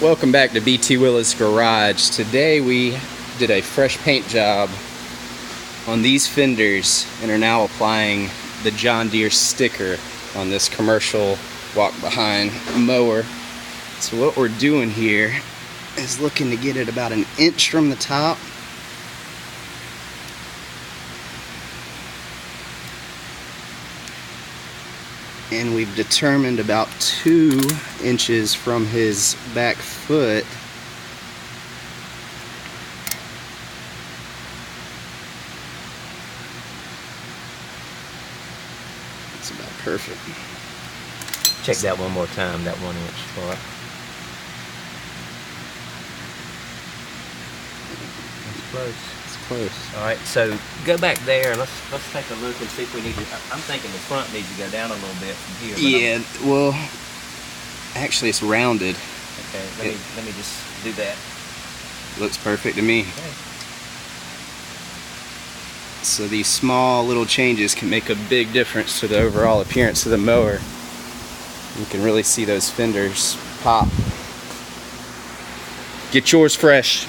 Welcome back to BT Willa's Garage. Today we did a fresh paint job on these fenders and are now applying the John Deere sticker on this commercial walk-behind mower. So what we're doing here is looking to get it about an inch from the top. And we've determined about 2 inches from his back foot. That's about perfect. Check that one more time, that 1 inch spot. That's close. It's close. All right, so go back there and let's take a look and see if we need to. I'm thinking the front needs to go down a little bit from here. Yeah, well, actually it's rounded. Okay, let me just do that. Looks perfect to me. Okay. So these small little changes can make a big difference to the overall appearance of the mower. You can really see those fenders pop. Get yours fresh.